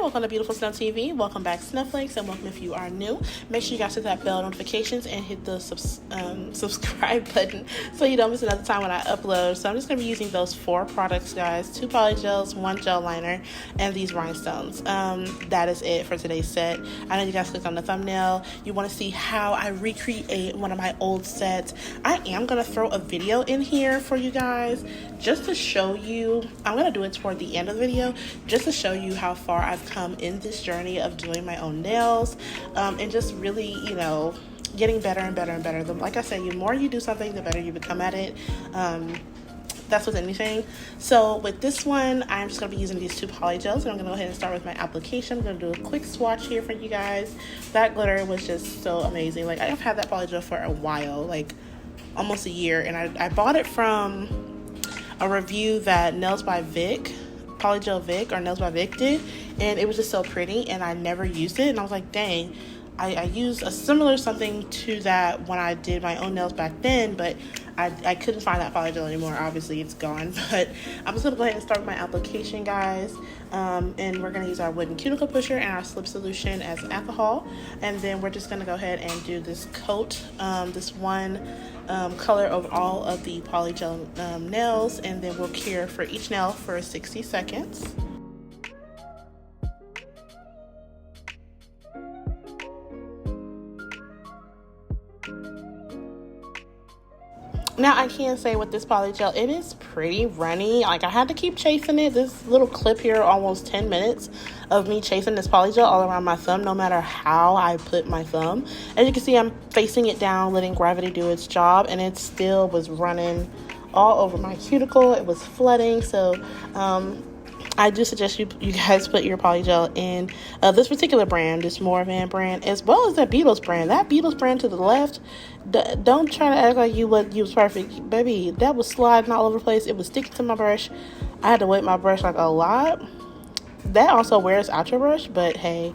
welcome to Beautiful Snow TV. Welcome back, Snowflakes, and welcome if you are new. Make sure you guys hit that bell notifications and hit the subscribe button so you don't miss another time when I upload. So I'm just going to be using those 4 products, guys. 2 polygels, 1 gel liner, and these rhinestones. That is it for today's set. I know you guys clicked on the thumbnail. You want to see how I recreate one of my old sets. I am going to throw a video in here for you guys just to show you. I'm going to do it toward the end of the video just to show you how far I've come in this journey of doing my own nails, and just really, getting better and better and better. Like I said, the more you do something, the better you become at it. That's with anything. So with this one, I'm just going to be using these 2 polygels, and I'm going to go ahead and start with my application. I'm going to do a quick swatch here for you guys. That glitter was just so amazing. Like, I've had that polygel for a while, like almost a year, and I bought it from a review that Nails by Vic, Polygel Vic, or Nails by Vic did, and it was just so pretty, and I never used it, and I was like, dang, I used a similar something to that when I did my own nails back then, but I couldn't find that polygel anymore. Obviously it's gone, but I'm just gonna go ahead and start with my application, guys. And we're gonna use our wooden cuticle pusher and our slip solution as alcohol, and then we're just gonna go ahead and do this coat, this one color of all of the polygel nails, and then we'll cure for each nail for 60 seconds. Now, I can say with this polygel, it is pretty runny. Like, I had to keep chasing it. This little clip here, almost 10 minutes of me chasing this polygel all around my thumb, no matter how I put my thumb. As you can see, I'm facing it down, letting gravity do its job, and it still was running all over my cuticle. It was flooding, so I do suggest you guys put your polygel in this particular brand, this Moravan brand, as well as that Beatles brand. That Beatles brand to the left, don't try to act like you was perfect. Baby, that was sliding all over the place. It was sticking to my brush. I had to wet my brush like a lot. That also wears out your brush, but hey,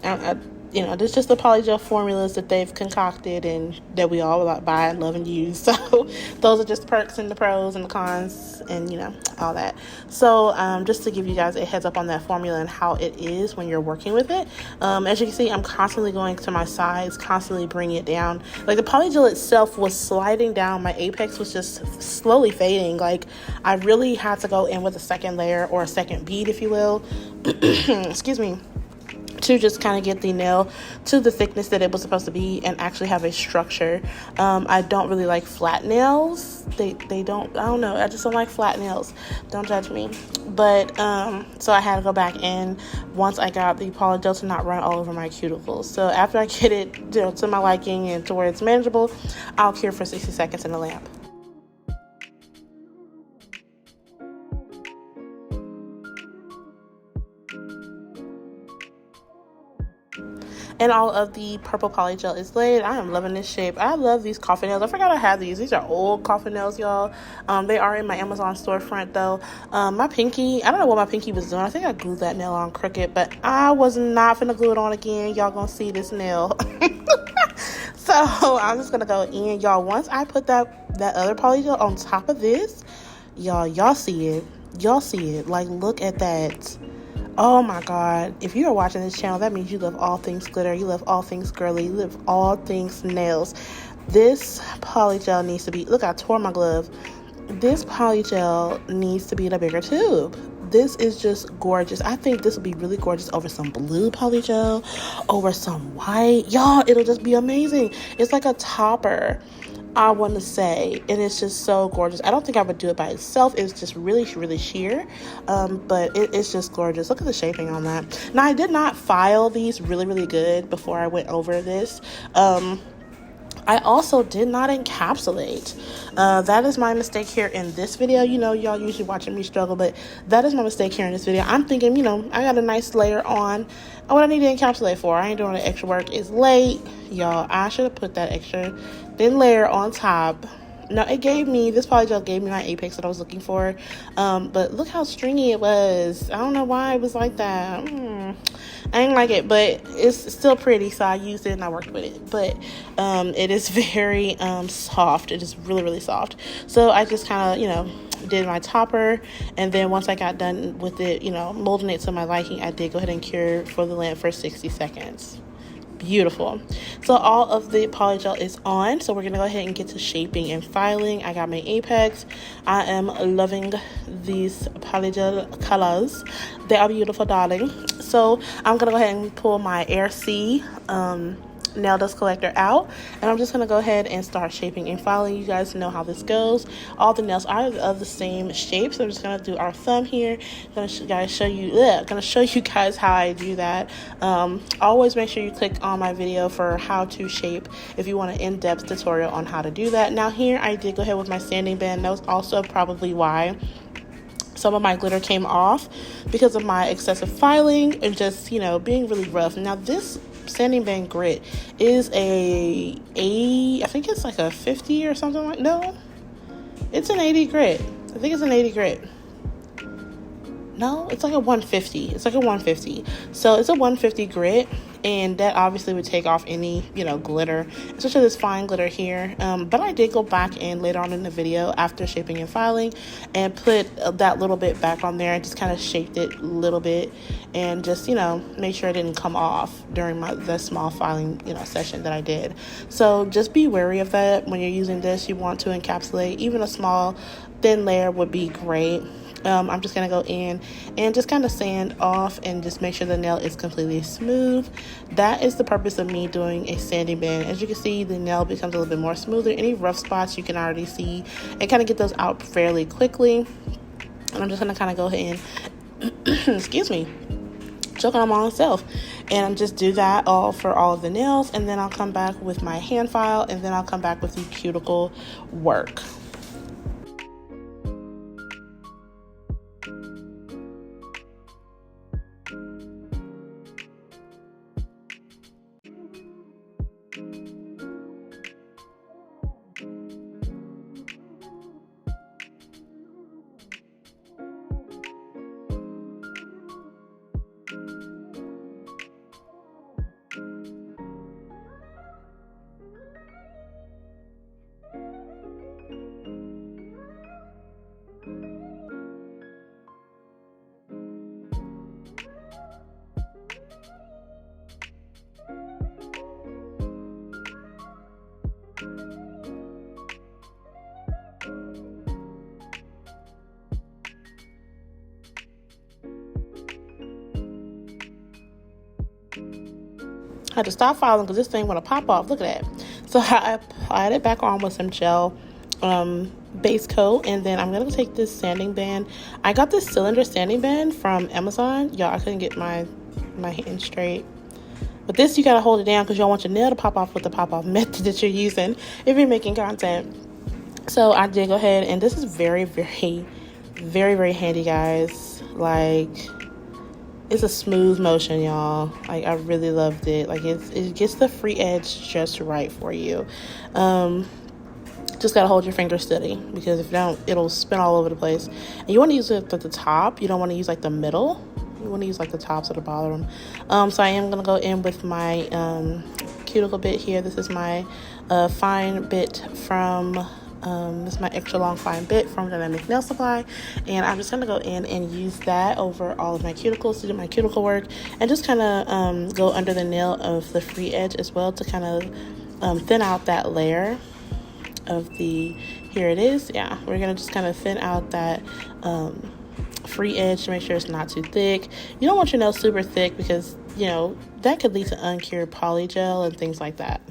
there's just the polygel formulas that they've concocted and that we all buy and love and use. So those are just the perks and the pros and the cons and, all that. So just to give you guys a heads up on that formula and how it is when you're working with it. As you can see, I'm constantly going to my sides, constantly bringing it down. Like, the polygel itself was sliding down. My apex was just slowly fading. Like, I really had to go in with a second layer, or a second bead, if you will. Excuse me. To just kind of get the nail to the thickness that it was supposed to be and actually have a structure. I don't really like flat nails. They don't, I don't know, I just don't like flat nails. Don't judge me. But so I had to go back in once I got the polygel to not run all over my cuticles. So after I get it to my liking and to where it's manageable, I'll cure for 60 seconds in the lamp. And all of the purple polygel is laid. I am loving this shape. I love these coffin nails. I forgot I had these. These are old coffin nails, y'all. They are in my Amazon storefront, though. My pinky, I don't know what my pinky was doing. I think I glued that nail on crooked, but I was not finna glue it on again. Y'all gonna see this nail. So I'm just gonna go in, y'all. Once I put that other polygel on top of this, y'all see it. Y'all see it. Like, look at that. Oh my God, if you are watching this channel, that means you love all things glitter, you love all things girly, you love all things nails. This polygel needs to be, look, I tore my glove. This polygel needs to be in a bigger tube. This is just gorgeous. I think this would be really gorgeous over some blue polygel, over some white. Y'all, it'll just be amazing. It's like a topper, I want to say, and it's just so gorgeous. I don't think I would do it by itself. It's just really, really sheer, but it's just gorgeous. Look at the shaping on that. Now, I did not file these really, really good before I went over this. I also did not encapsulate. That is my mistake here in this video. Y'all usually watching me struggle, but that is my mistake here in this video. I'm thinking, I got a nice layer on. What I need to encapsulate for, I ain't doing the extra work. It's late, y'all. I should have put that extra thin layer on top No, it gave me, this polygel gave me my apex that I was looking for. But look how stringy it was. I don't know why it was like that. I didn't like it, but it's still pretty, so I used it and I worked with it. But it is very soft. It is really, really soft. So I just kind of, did my topper, and then once I got done with it, molding it to my liking, I did go ahead and cure for the lamp for 60 seconds. Beautiful. So all of the polygel is on, so we're gonna go ahead and get to shaping and filing. I got my apex. I am loving these polygel colors. They are beautiful, darling. So I'm gonna go ahead and pull my Air C nail dust collector out, and I'm just going to go ahead and start shaping and filing. You guys know how this goes. All the nails are of the same shape, so I'm just going to do our thumb here. Gonna show you guys how I do that. Always make sure you click on my video for how to shape if you want an in-depth tutorial on how to do that. Now here I did go ahead with my sanding band. That was also probably why some of my glitter came off, because of my excessive filing and just being really rough. Now this sanding band grit is I think it's like a 50 or something like, no, it's an 80 grit. I think it's an 80 grit. No, it's like a 150. It's like a 150. So it's a 150 grit, and that obviously would take off any, glitter, especially this fine glitter here. But I did go back and later on in the video after shaping and filing and put that little bit back on there and just kind of shaped it a little bit and just, make sure it didn't come off during the small filing, session that I did. So just be wary of that. When you're using this, you want to encapsulate. Even a small thin layer would be great. I'm just going to go in and just kind of sand off and just make sure the nail is completely smooth. That is the purpose of me doing a sanding band. As you can see, the nail becomes a little bit more smoother. Any rough spots you can already see and kind of get those out fairly quickly. And I'm just going to kind of go ahead and, excuse me, choke on my own self, and just do that all for all of the nails. And then I'll come back with my hand file, and then I'll come back with the cuticle work. I had to stop filing because this thing want to pop off. Look at that. So I applied it back on with some gel base coat, and then I'm gonna take this sanding band. I got this cylinder sanding band from Amazon. Y'all, I couldn't get my hand straight. But this, you gotta hold it down because you don't want your nail to pop off with the pop off method that you're using if you're making content. So I did go ahead, and this is very, very, very, very handy, guys. Like, it's a smooth motion, y'all. Like, I really loved it. Like, it gets the free edge just right for you. Just gotta hold your finger steady, because if you don't, it'll spin all over the place. And you want to use it at the top. You don't want to use like the middle. You want to use like the tops or the bottom. So I am gonna go in with my cuticle bit here. This is my fine bit from this is my extra long fine bit from Dynamic Nail Supply, and I'm just gonna go in and use that over all of my cuticles to do my cuticle work, and just kind of go under the nail of the free edge as well to kind of thin out that layer of the, here it is. Yeah, we're gonna just kind of thin out that free edge to make sure it's not too thick. You don't want your nail super thick because, you know, that could lead to uncured polygel and things like that.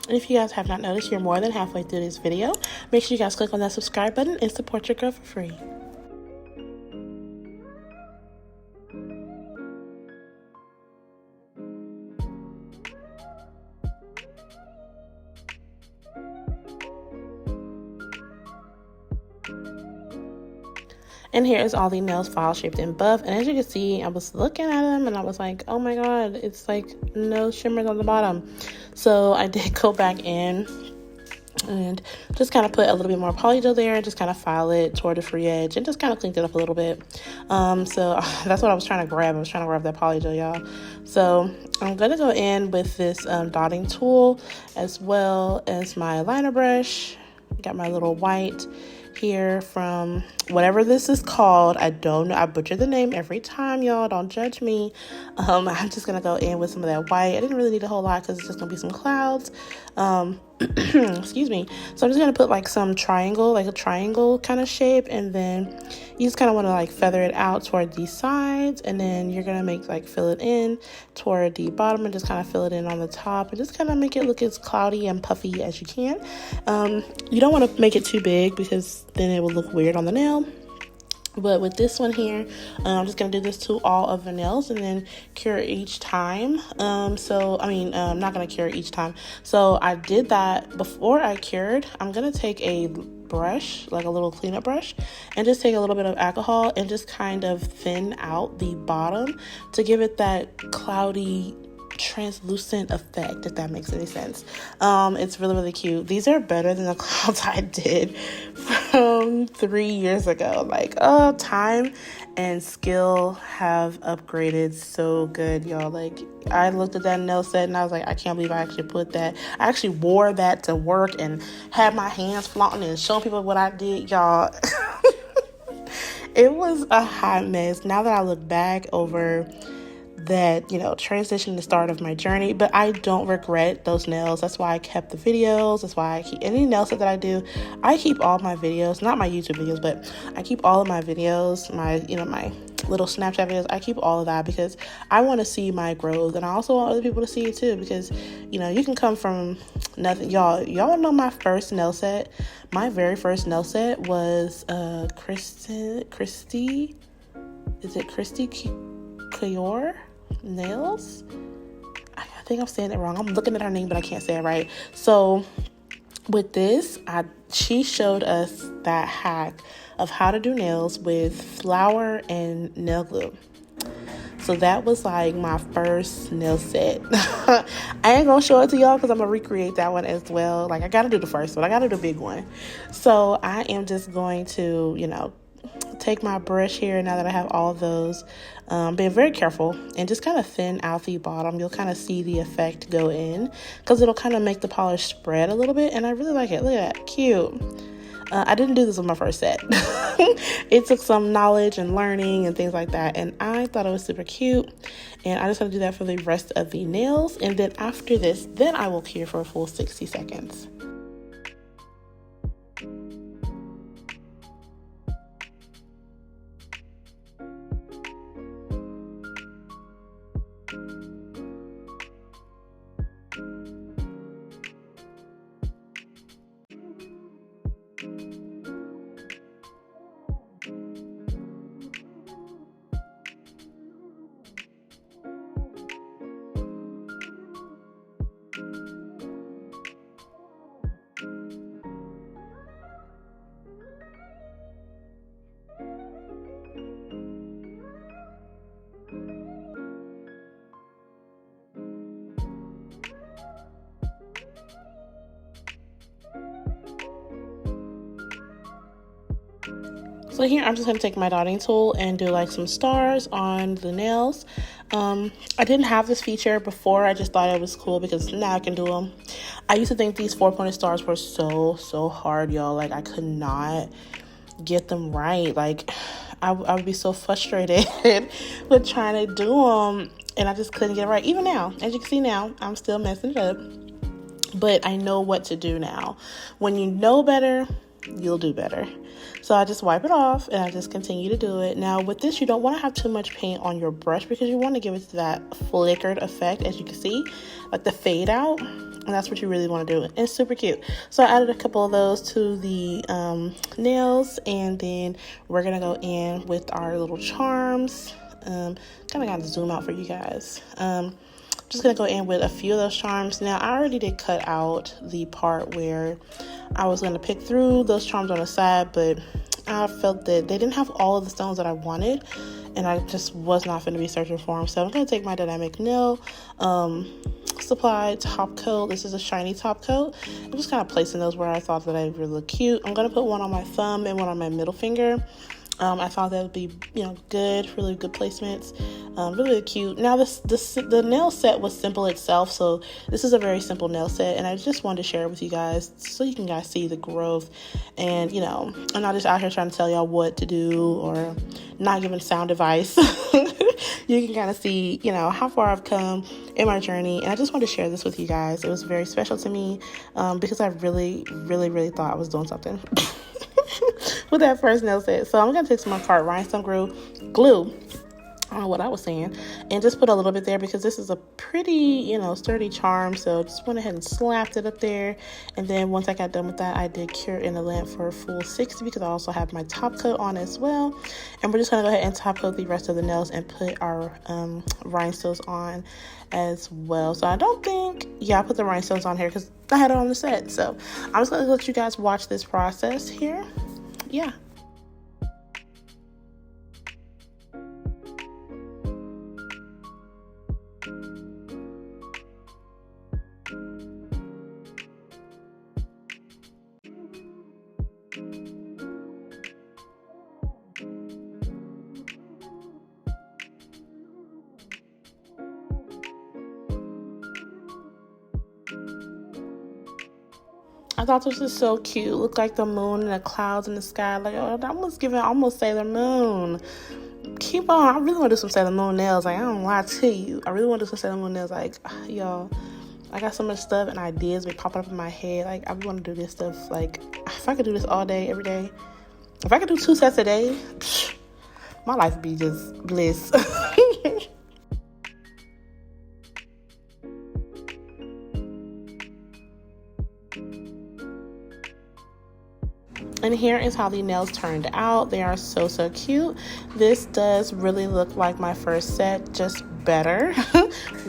And if you guys have not noticed, you're more than halfway through this video. Make sure you guys click on that subscribe button and support your girl for free. And here is all the nails file shaped in buff. And as you can see, I was looking at them and I was like, oh my god, it's like no shimmers on the bottom. So I did go back in and just kind of put a little bit more polygel there and just kind of file it toward the free edge and just kind of cleaned it up a little bit. So that's what I was trying to grab. I was trying to grab that polygel, y'all. So I'm going to go in with this dotting tool as well as my liner brush. Got my little white here from whatever this is called. I don't know. I butcher the name every time, y'all. Don't judge me. I'm just going to go in with some of that white. I didn't really need a whole lot because it's just going to be some clouds. Excuse me. So I'm just going to put like some triangle, like a triangle kind of shape. And then you just kind of want to like feather it out toward the sides. And then you're going to make like fill it in toward the bottom and just kind of fill it in on the top. And just kind of make it look as cloudy and puffy as you can. You don't want to make it too big because then it will look weird on the nail. But with this one here, I'm just going to do this to all of the nails and then cure each time. I'm not going to cure each time. So I did that before I cured. I'm going to take a brush, like a little cleanup brush, and just take a little bit of alcohol and just kind of thin out the bottom to give it that cloudy, translucent effect, if that makes any sense. It's really, really cute. These are better than the clouds I did from 3 years ago. Like, time and skill have upgraded so good, y'all. Like, I looked at that nail set and I was like, I can't believe I actually put that. I actually wore that to work and had my hands flaunting and showing people what I did, y'all. It was a hot mess. Now that I look back over that, transition, the start of my journey, but I don't regret those nails. That's why I kept the videos. That's why I keep any nail set that I do. I keep all my videos, not my YouTube videos, but I keep all of my videos, my little Snapchat videos. I keep all of that because I want to see my growth, and I also want other people to see it too, because you can come from nothing. Y'all know my first nail set. My very first nail set was Christy Kayor nails. I think I'm saying it wrong. I'm looking at her name, but I can't say it right. So with this, she showed us that hack of how to do nails with flour and nail glue. So that was like my first nail set. I ain't gonna show it to y'all because I'm gonna recreate that one as well. Like, I gotta do the first one. I gotta do the big one. So I am just going to, take my brush here now that I have all of those, being very careful and just kind of thin out the bottom. You'll kind of see the effect go in because it'll kind of make the polish spread a little bit, and I really like it. Look at that, cute. I didn't do this with my first set. It took some knowledge and learning and things like that, and I thought it was super cute, and I just want to do that for the rest of the nails. And then after this, then I will cure for a full 60 seconds. So here I'm just going to take my dotting tool and do like some stars on the nails. I didn't have this feature before. I just thought it was cool because now I can do them. I used to think these 4-pointed stars were so hard, y'all. Like, I could not get them right. Like, I would be so frustrated with trying to do them, and I just couldn't get it right. Even now, as you can see now, I'm still messing it up. But I know what to do now. When you know better, you'll do better. So I just wipe it off and I just continue to do it. Now with this, you don't want to have too much paint on your brush because you want to give it that flickered effect, as you can see, like the fade out. And that's what you really want to do. And it's super cute. So I added a couple of those to the nails, and then we're going to go in with our little charms. Kind of got to zoom out for you guys. Just going to go in with a few of those charms. Now, I already did cut out the part where I was going to pick through those charms on the side, but I felt that they didn't have all of the stones that I wanted, and I just was not going to be searching for them. So I'm going to take my Dynamic Nail Supply top coat. This is a shiny top coat. I'm just kind of placing those where I thought that they would look cute. I'm going to put one on my thumb and one on my middle finger. I thought that would be, good, really good placements, really cute. Now, the nail set was simple itself, so this is a very simple nail set, and I just wanted to share it with you guys so you can guys see the growth, and, I'm not just out here trying to tell y'all what to do or not giving sound advice. You can kind of see, how far I've come in my journey, and I just wanted to share this with you guys. It was very special to me because I really, really, really thought I was doing something. With that first nail set. So I'm going to take some of my card rhinestone glue. I don't know what I was saying. And just put a little bit there because this is a pretty, sturdy charm. So just went ahead and slapped it up there. And then once I got done with that, I did cure in the lamp for a full 60 because I also have my top coat on as well. And we're just going to go ahead and top coat the rest of the nails and put our rhinestones on as well. So I don't think, I put the rhinestones on here because I had it on the set. So I'm just going to let you guys watch this process here. Yeah. I thought this was so cute. Looked like the moon and the clouds in the sky. Like, that was giving almost Sailor Moon. Keep on. I really want to do some Sailor Moon nails. Like, I don't lie to you. I really want to do some Sailor Moon nails. Like, y'all, I got so much stuff and ideas be popping up in my head. Like, I want to do this stuff. Like, if I could do this all day, every day. If I could do 2 sets a day, my life would be just bliss. And here is how the nails turned out. They are so, so cute. This does really look like my first set, just better.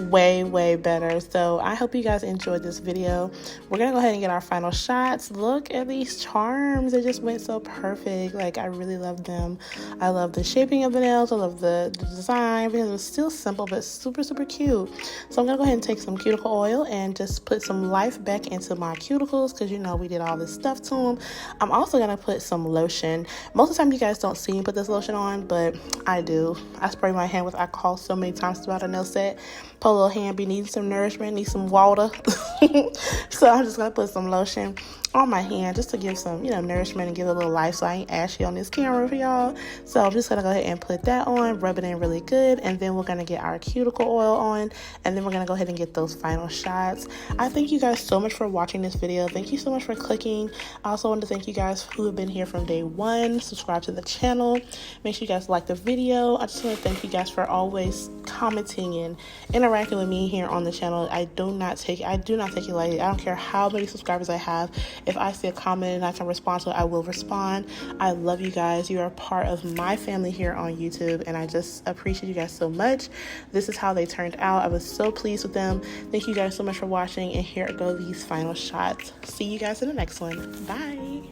way, way better. So I hope you guys enjoyed this video. We're going to go ahead and get our final shots. Look at these charms. They just went so perfect. Like, I really love them. I love the shaping of the nails. I love the design. Because it's still simple, but super, super cute. So I'm going to go ahead and take some cuticle oil and just put some life back into my cuticles because, we did all this stuff to them. I'm also going to put some lotion. Most of the time you guys don't see me put this lotion on, but I do. I spray my hand with alcohol so many times throughout a nail set. Poor little hand be needing some nourishment, need some water. So I'm just going to put some lotion on my hand just to give some, nourishment and give it a little life so I ain't ashy on this camera for y'all. So I'm just going to go ahead and put that on, rub it in really good, and then we're going to get our cuticle oil on, and then we're going to go ahead and get those final shots. I thank you guys so much for watching this video. Thank you so much for clicking. I also want to thank you guys who have been here from day one. Subscribe to the channel. Make sure you guys like the video. I just want to thank you guys for always commenting and interacting with me here on the channel. I do not take it lightly. I don't care how many subscribers I have. If I see a comment and I can respond to it, I will respond. I love you guys. You are part of my family here on YouTube, and I just appreciate you guys so much. This is how they turned out. I was so pleased with them. Thank you guys so much for watching, and here go these final shots. See you guys in the next one. Bye.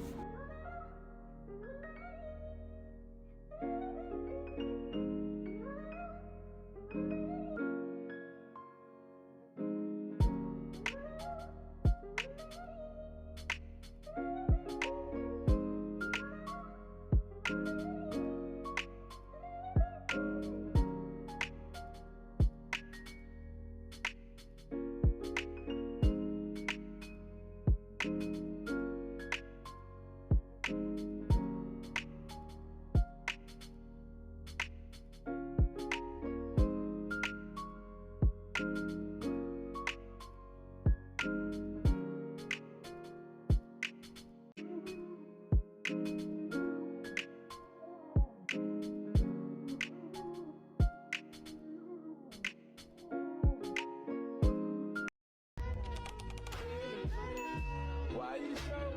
the show.